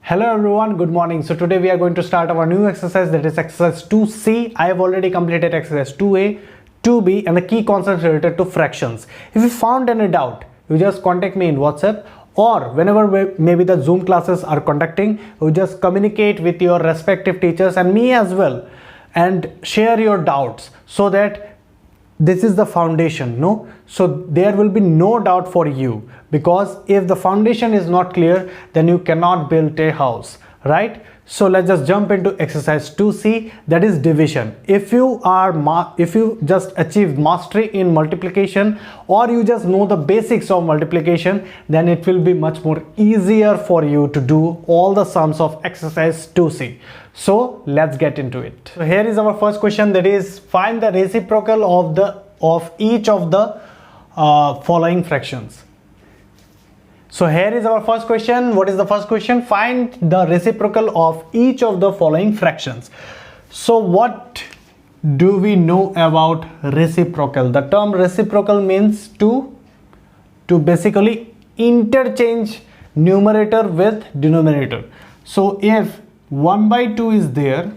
Hello everyone, good morning. So today we are going to start our new exercise, that is exercise 2C. I have already completed exercise 2A, 2B and the key concepts related to fractions. If you found any doubt, you just contact me in WhatsApp, or whenever maybe the Zoom classes are conducting, you just communicate with your respective teachers and me as well and share your doubts, so that this is the foundation, no? So there will be no doubt for you, because if the foundation is not clear, then you cannot build a house, right? So let's just jump into exercise 2C, that is division. If you just achieve mastery in multiplication, or you just know the basics of multiplication, then it will be much more easier for you to do all the sums of exercise 2C. So let's get into it. So here is our first question, that is find the reciprocal of each of the following fractions. So here is our first question. What is the first question? Find the reciprocal of each of the following fractions. So what do we know about reciprocal? The term reciprocal means to basically interchange numerator with denominator. So if 1 by 2 is there,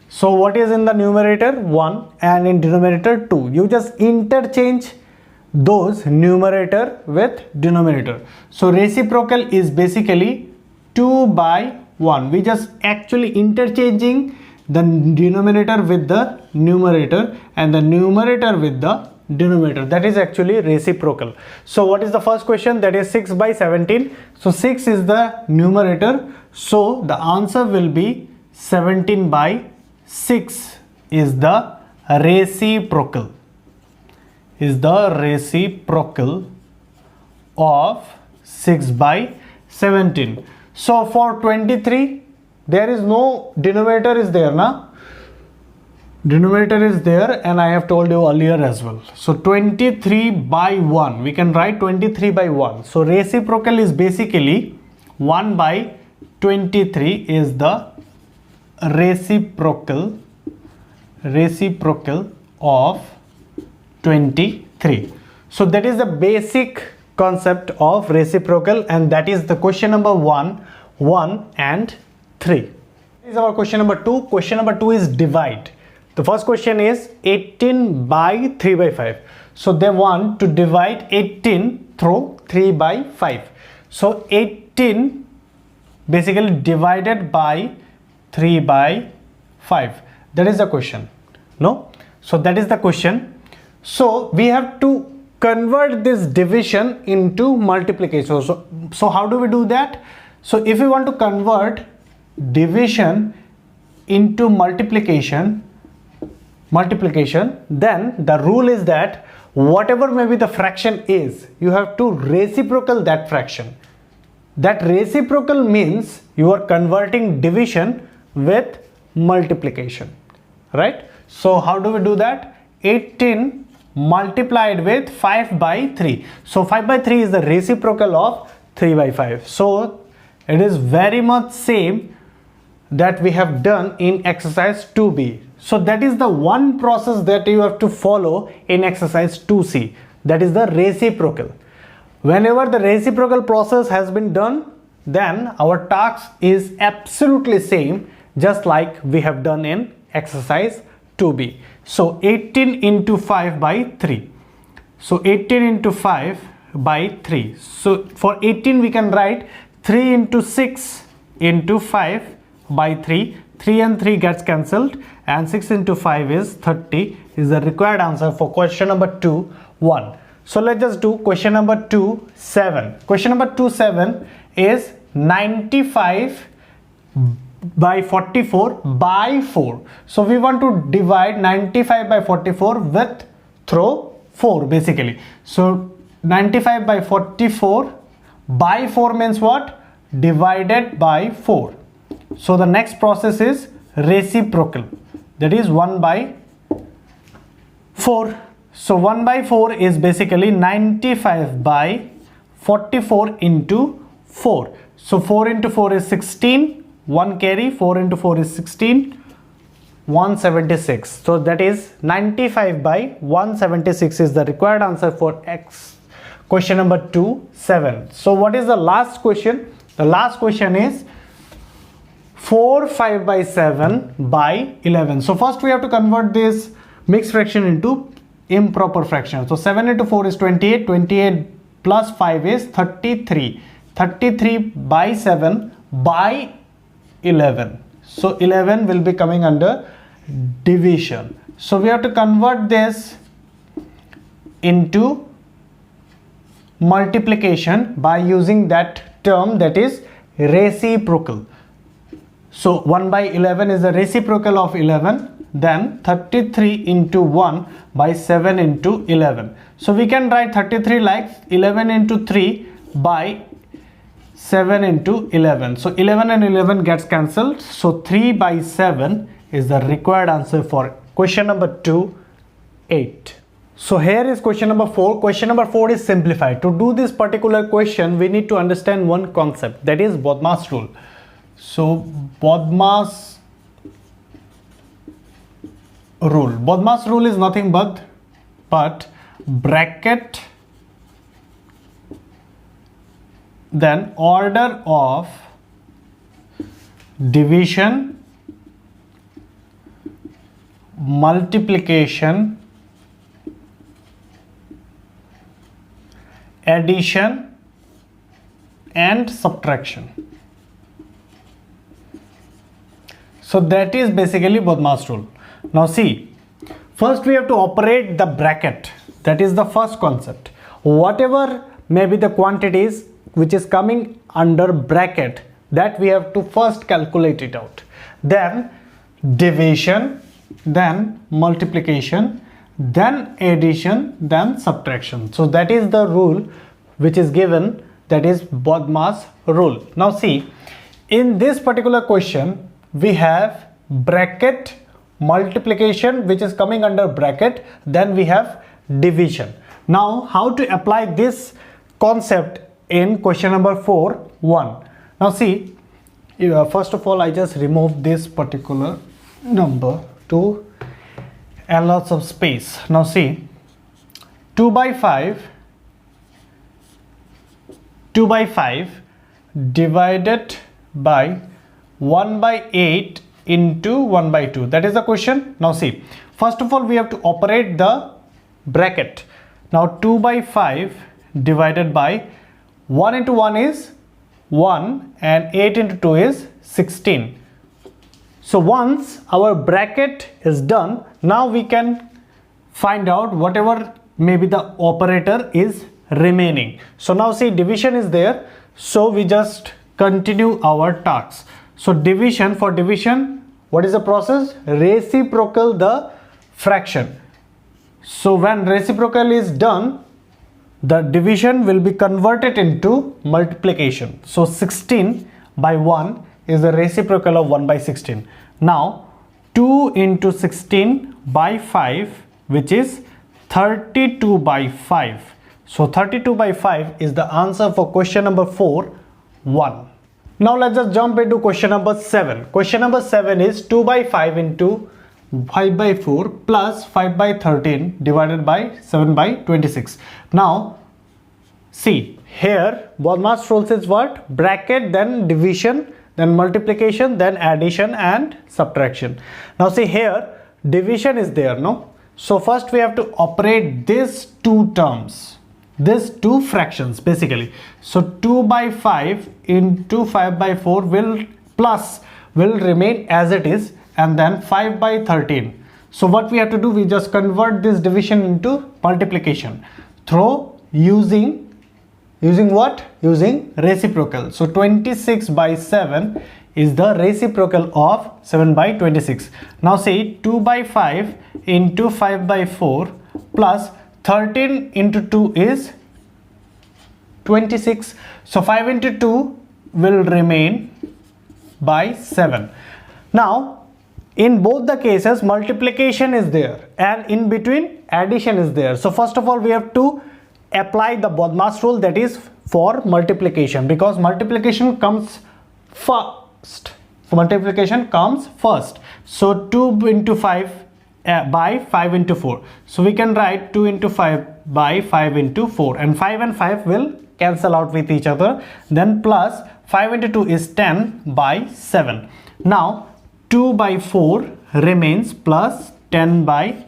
so what is in the numerator? 1, and in denominator 2. You just interchange those numerator with denominator. So reciprocal is basically 2 by 1. We just actually interchanging the denominator with the numerator and the numerator with the denominator. That is actually reciprocal. So what is the first question? That is 6 by 17. So 6 is the numerator. So the answer will be 17 by 6 is the reciprocal. Is the reciprocal of 6 by 17. So for 23, there is no denominator is there, na? Denominator is there, and I have told you earlier as well. So 23 by 1, we can write 23 by 1. So reciprocal is basically 1 by 23 is the reciprocal of 23. So that is the basic concept of reciprocal, and that is the question number 1 and 3. This is our question number 2. Question number 2 is divide. The first question is 18 by 3 by 5. So they want to divide 18 through 3 by 5. So 18 basically divided by 3 by 5. That is the question, no? So that is the question. So we have to convert this division into multiplication. So how do we do that? So if we want to convert division into multiplication, then the rule is that whatever maybe the fraction is, you have to reciprocal that fraction. That reciprocal means you are converting division with multiplication, right? So how do we do that? 18 multiplied with 5 by 3. So 5 by 3 is the reciprocal of 3 by 5. So it is very much same that we have done in exercise 2B. So that is the one process that you have to follow in exercise 2C. That is the reciprocal. Whenever the reciprocal process has been done, then our task is absolutely same, just like we have done in exercise 2B. So 18 into 5 by 3. So 18 into 5 by 3. So for 18 we can write 3 into 6 into 5 by 3. 3 and 3 gets cancelled, and 6 into 5 is 30 is the required answer for question number 2, 1. So let's just do question number 2, 7. Question number 2, 7 is 95 by 44 by 4. So we want to divide 95 by 44 with through 4 basically. So 95 by 44 by 4 means what? Divided by 4. So the next process is reciprocal, that is 1 by 4. So 1 by 4 is basically 95 by 44 into 4. So 4 into 4 is 16. 1 carry, 4 into 4 is 16, 176. So that is 95 by 176 is the required answer for question number 2, 7. So what is the last question? The last question is 4 5 by 7 by 11. So first we have to convert this mixed fraction into improper fraction. So 7 into 4 is 28. 28 plus 5 is 33. 33 by 7 by 11. So 11 will be coming under division. So we have to convert this into multiplication by using that term, that is reciprocal. So 1 by 11 is the reciprocal of 11, then 33 into 1 by 7 into 11. So we can write 33 like 11 into 3 by 7 into 11. So 11 and 11 gets cancelled. So 3 by 7 is the required answer for question number 2, 8. So here is question number 4. Question number 4 is simplified. To do this particular question, we need to understand one concept, that is BODMAS rule. So BODMAS rule. BODMAS rule is nothing but bracket, then order of division, multiplication, addition and subtraction. So that is basically BODMAS rule. Now see, first we have to operate the bracket. That is the first concept. Whatever may be the quantities which is coming under bracket, that we have to first calculate it out. Then division, then multiplication, then addition, then subtraction. So that is the rule which is given, that is BODMAS rule. Now see, in this particular question we have bracket, multiplication which is coming under bracket, then we have division. Now how to apply this concept in question number 4, 1. Now see, first of all I just remove this particular number to allow some space. Now see, 2 by 5 divided by 1 by 8 into 1 by 2. That is the question. Now see, first of all we have to operate the bracket. Now 2 by 5 divided by 1 into 1 is 1 and 8 into 2 is 16. So once our bracket is done, now we can find out whatever maybe the operator is remaining. So now see, division is there, so we just continue our task. So division, for division, what is the process? Reciprocal the fraction. So when reciprocal is done, the division will be converted into multiplication. So 16 by 1 is the reciprocal of 1 by 16. Now 2 into 16 by 5, which is 32 by 5. So 32 by 5 is the answer for question number 4, 1. Now let's just jump into question number 7. Question number 7 is 2 by 5 into 5 by 4 plus 5 by 13 divided by 7 by 26. Now see, here BODMAS rule says what? Bracket, then division, then multiplication, then addition and subtraction. Now see, here division is there, no? So first we have to operate these two terms, these two fractions basically. So 2 by 5 into 5 by 4 will remain as it is, and then 5 by 13. So what we have to do, we just convert this division into multiplication through using what? Using reciprocal. So 26 by 7 is the reciprocal of 7 by 26. Now say 2 by 5 into 5 by 4 plus 13 into 2 is 26. So 5 into 2 will remain by 7. Now in both the cases multiplication is there and in between addition is there. So first of all we have to apply the BODMAS rule, that is for multiplication, because multiplication comes first. Multiplication comes first. So 2 into 5 by 5 into 4. So we can write 2 into 5 by 5 into 4, and 5 will cancel out with each other. Then plus 5 into 2 is 10 by 7. Now 2 by 4 remains plus 10 by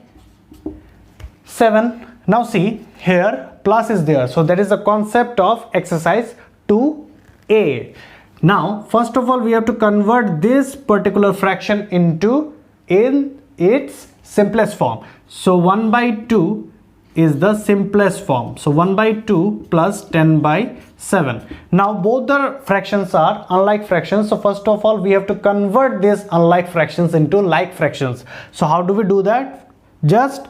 7. Now see, here plus is there, so that is the concept of exercise 2a. Now first of all we have to convert this particular fraction into in its simplest form. So 1 by 2 is the simplest form. So 1 by 2 plus 10 by 7. Now both the fractions are unlike fractions. So first of all we have to convert these unlike fractions into like fractions. So how do we do that? Just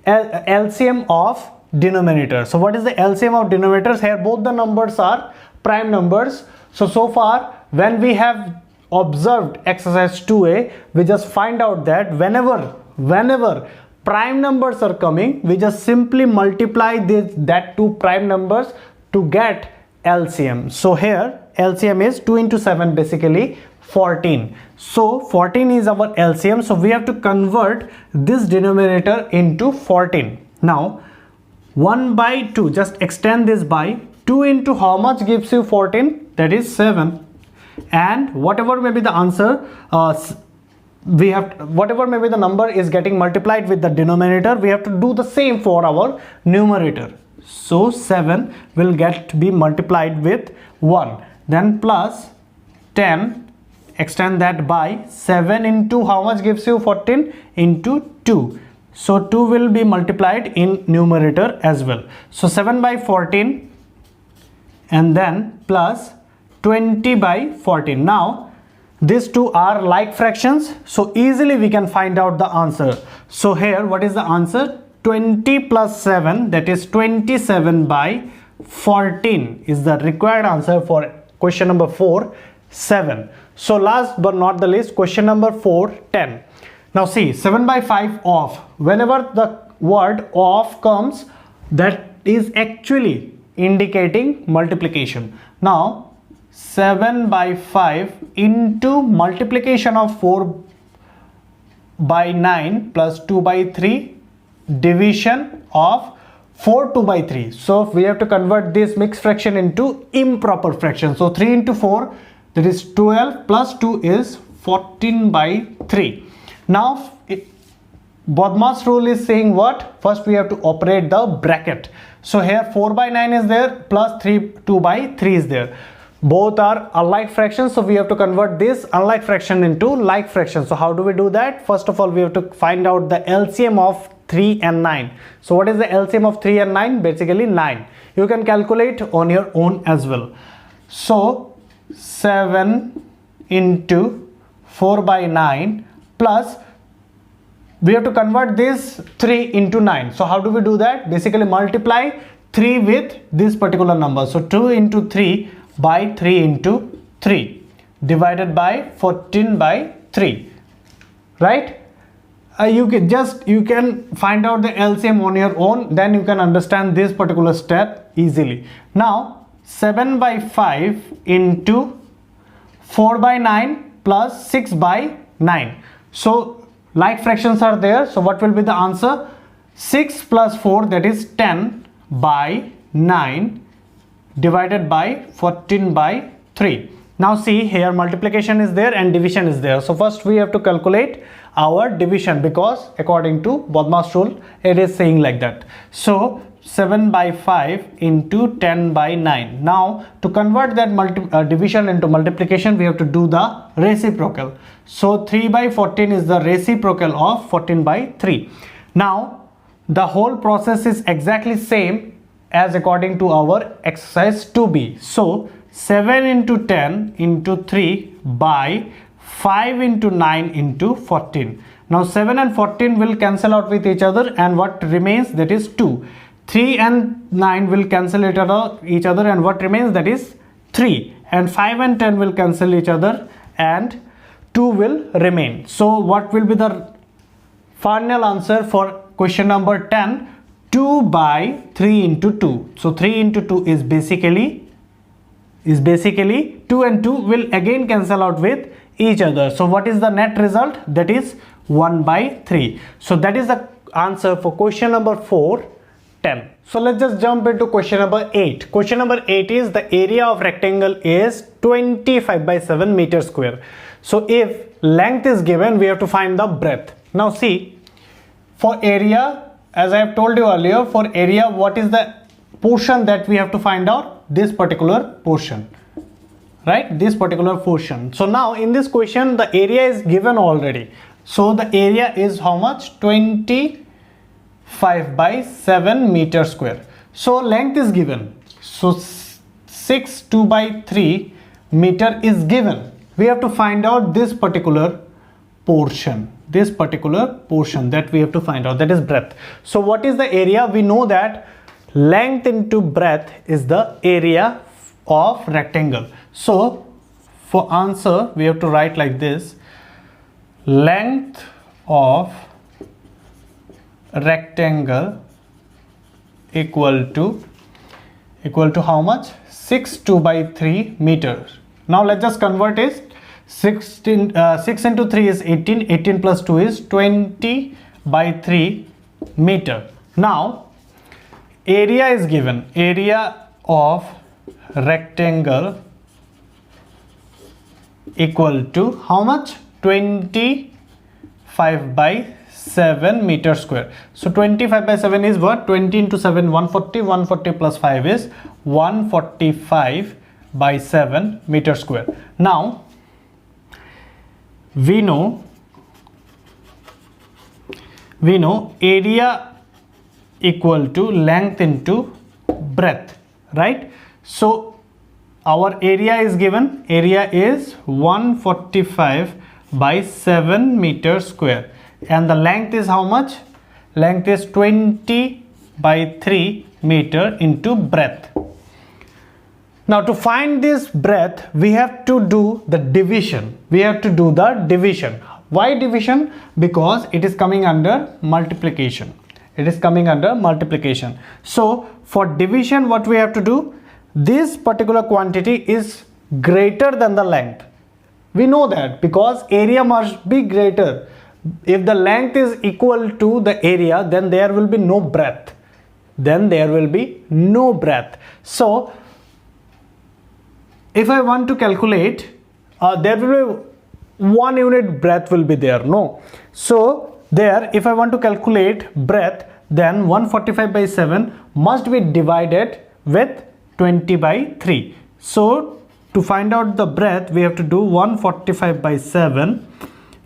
LCM of denominator. So what is the LCM of denominators? Here both the numbers are prime numbers. So far when we have observed exercise 2a, we just find out that whenever prime numbers are coming, we just simply multiply that two prime numbers to get LCM. So here LCM is 2 into 7, basically 14. So 14 is our LCM. So we have to convert this denominator into 14. Now 1 by 2, just extend this by 2 into how much gives you 14? That is 7. And whatever may be the answer, whatever may be the number is getting multiplied with the denominator, we have to do the same for our numerator. So 7 will be multiplied with 1. Then plus 10, extend that by 7 into how much gives you 14? Into 2. So 2 will be multiplied in numerator as well. So 7 by 14 and then plus 20 by 14. Now these two are like fractions, so easily we can find out the answer. So here what is the answer? 20 plus 7, that is 27 by 14 is the required answer for question number 4, 7. So last but not the least, question number 4, 10. Now see, 7 by 5 off. Whenever the word off comes, that is actually indicating multiplication. Now 7 by 5 into multiplication of 4 by 9 plus 2 by 3 division of 4 2 by 3. So we have to convert this mixed fraction into improper fraction. So 3 into 4, that is 12, plus 2 is 14 by 3. Now BODMAS rule is saying what? First we have to operate the bracket. So here 4 by 9 is there, plus 2 by 3 is there. Both are unlike fractions, so we have to convert this unlike fraction into like fraction. So how do we do that? First of all we have to find out the LCM of 3 and 9. So what is the LCM of 3 and 9? Basically 9. You can calculate on your own as well. So 7 into 4 by 9 plus, we have to convert this 3 into 9. So how do we do that? Basically multiply 3 with this particular number. So 2 into 3 by 3 into 3 divided by 14 by 3, right? You can find out the LCM on your own, then you can understand this particular step easily. Now 7 by 5 into 4 by 9 plus 6 by 9. So like fractions are there, so what will be the answer? 6 plus 4, that is 10 by 9 divided by 14 by 3. Now see, here multiplication is there and division is there. So first we have to calculate our division, because according to BODMAS rule it is saying like that. So 7 by 5 into 10 by 9. Now to convert that division into multiplication, we have to do the reciprocal. So 3 by 14 is the reciprocal of 14 by 3. Now the whole process is exactly same as according to our exercise 2b. So 7 into 10 into 3 by 5 into 9 into 14. Now 7 and 14 will cancel out with each other, and what remains, that is 2. 3 and 9 will cancel each other, and what remains, that is 3. And 5 and 10 will cancel each other and 2 will remain. So what will be the final answer for question number 10? 2 by 3 into 2. So 3 into 2 is basically 2, and 2 will again cancel out with each other. So what is the net result? That is 1 by 3. So that is the answer for question number 4, 10. So let's just jump into question number 8. Question number 8 is the area of rectangle is 25 by 7 meter square. So if length is given, we have to find the breadth. Now see, for area, as I have told you earlier, for area, what is the portion that we have to find out? This particular portion, right? This particular portion. So now in this question, the area is given already. So the area is how much? 25 by 7 meter square. So length is given. So 6 2 by 3 meter is given. We have to find out this particular portion. This particular portion that we have to find out, that is breadth. So what is the area? We know that length into breadth is the area of rectangle. So for answer, we have to write like this: length of rectangle equal to how much? 6 2 by 3 meters. Now let's just convert it. 6 into 3 is 18. 18 plus 2 is 20 by 3 meter. Now area is given. Area of rectangle equal to how much? 25 by 7 meter square. So 25 by 7 is what? 20 into 7, 140. 140 plus 5 is 145 by 7 meter square. Now we know area equal to length into breadth, right? So our area is given. Area is 145 by 7 meter square, and the length is how much? Length is 20 by 3 meter into breadth. Now to find this breadth, we have to do the division. Why division? Because it is coming under multiplication. So for division, what we have to do? This particular quantity is greater than the length. We know that because area must be greater. If the length is equal to the area, then there will be no breadth. So if I want to calculate, there will be 1 unit breadth will be there, no? So there, if I want to calculate breadth, then 145 by 7 must be divided with 20 by 3. So to find out the breadth, we have to do 145 by 7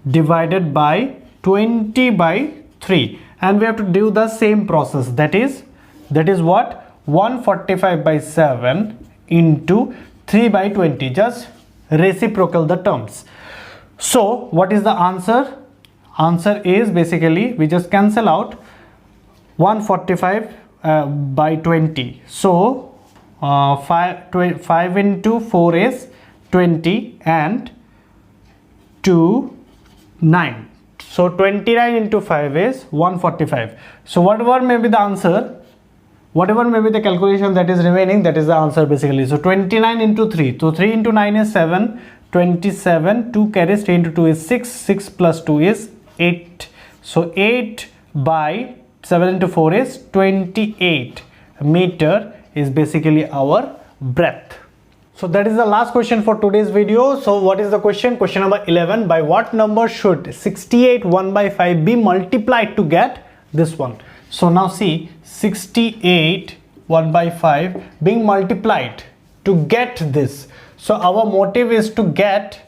divided by 20 by 3, and we have to do the same process. That is what? 145 by 7 into 3 by 20. Just reciprocal the terms. So what is the answer? Answer is basically, we just cancel out 145 by 20. So 5 into 4 is 20 and 2 9. So 29 into 5 is 145. So whatever may be the answer, whatever may be the calculation that is remaining, that is the answer basically. So 29 into 3. So 3 into 9 is 7. 27. 2 carries 3 into 2 is 6. 6 plus 2 is 8. So 8 by 7 into 4 is 28 meter is basically our breadth. So that is the last question for today's video. So what is the question? Question number 11. By what number should 68 1 by 5 be multiplied to get this one? So now see, 68 1 by 5 being multiplied to get this. So our motive is to get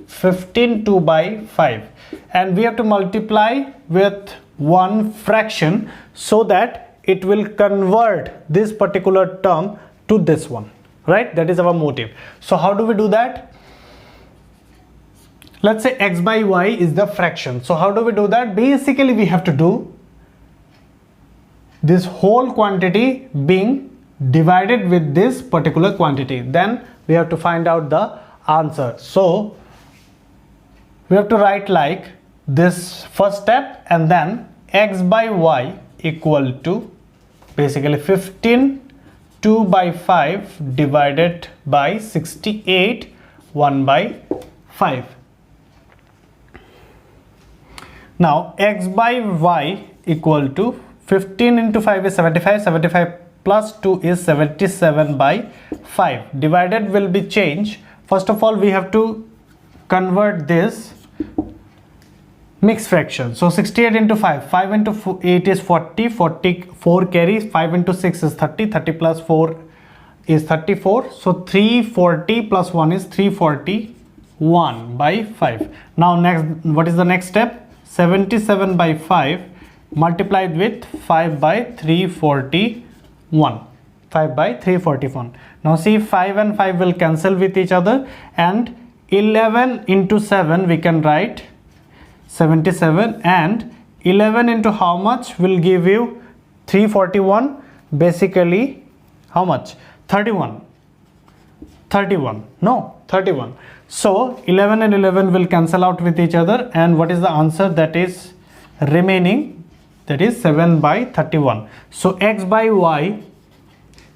15 2 by 5, and we have to multiply with one fraction so that it will convert this particular term to this one, right? That is our motive. So how do we do that? Let's say x by y is the fraction. So how do we do that? Basically we have to do this whole quantity being divided with this particular quantity, then we have to find out the answer. So we have to write like this first step, and then x by y equal to basically 15 2 by 5 divided by 68 1 by 5. Now x by y equal to 15 into 5 is 75. 75 plus 2 is 77 by 5. Divided will be changed. First of all, we have to convert this mixed fraction. So 68 into 5. 5 into 8 is 40. 44 carries. 5 into 6 is 30. 30 plus 4 is 34. So 340 plus 1 is 341 by 5. Now next, what is the next step? 77 by 5 multiplied with 5 by 341. 5 by 341. Now see, 5 and 5 will cancel with each other, and 11 into 7 we can write 77, and 11 into how much will give you 341? Basically how much? 31. No, 31. So 11 and 11 will cancel out with each other, and what is the answer that is remaining? That is 7 by 31. So x by y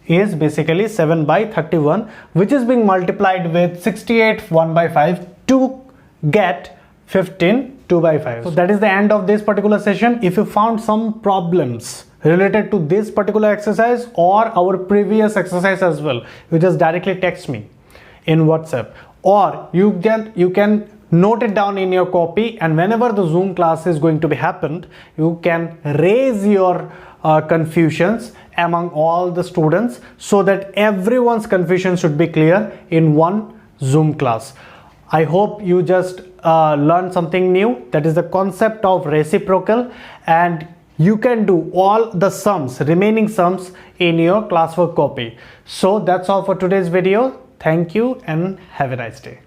is basically 7 by 31, which is being multiplied with 68 1 by 5 to get 15 2 by 5. So that is the end of this particular session. If you found some problems related to this particular exercise or our previous exercise as well, you just directly text me in WhatsApp, or you can note it down in your copy, and whenever the Zoom class is going to be happened, you can raise your confusions among all the students, so that everyone's confusion should be clear in one Zoom class. I hope you just learned something new. That is the concept of reciprocal, and you can do all the sums, remaining sums, in your classwork copy. So that's all for today's video. Thank you and have a nice day.